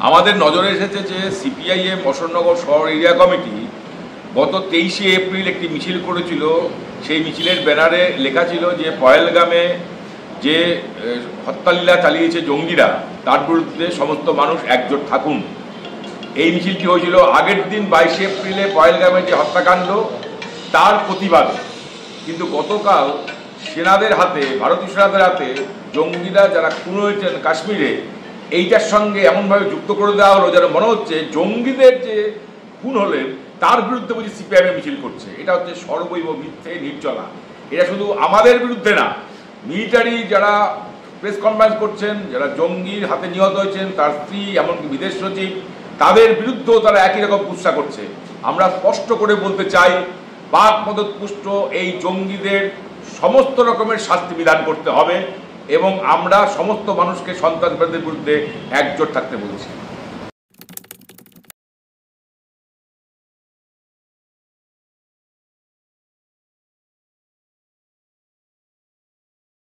আমাদের নজরে এসেছে যে সিপিআইএম অশোকনগর শহর এরিয়া কমিটি গত 23শে এপ্রিল একটি মিছিল করেছিল। সেই মিছিলের ব্যানারে লেখা ছিল যে পহেলগামে যে হত্যালীলা চালিয়েছে জঙ্গিরা তার বিরুদ্ধে সমস্ত মানুষ একজোট থাকুন। এই মিছিলটি হয়েছিল আগের দিন 22শে এপ্রিলে পহেলগামের যে হত্যাকাণ্ড তার প্রতিবাদে। কিন্তু গতকাল সেনাদের হাতে, ভারতীয় সেনাদের হাতে জঙ্গিরা যারা খুন হয়েছেন কাশ্মীরে, এইটার সঙ্গে এমনভাবে যুক্ত করে দেওয়া হলো যেন মনে হচ্ছে জঙ্গিদের যে খুন হলেন তার বিরুদ্ধে বুঝি সিপিআইএম মিছিল করছে। এটা হচ্ছে সর্বৈব মিথ্যে, নির্জলা। এটা শুধু আমাদের বিরুদ্ধে না, মিলিটারি যারা প্রেস কনফারেন্স করছেন, যারা জঙ্গির হাতে নিহত হয়েছেন, তার স্ত্রী, এমনকি বিদেশ সচিব, তাদের বিরুদ্ধেও তারা একই রকম কুৎসা করছে। আমরা স্পষ্ট করে বলতে চাই, পাক মদতপুষ্ট এই জঙ্গিদের সমস্ত রকমের শাস্তি বিধান করতে হবে এবং আমরা সমস্ত মানুষকে সন্ত্রাসবাদের বিরুদ্ধে একজোট থাকতে বলছি।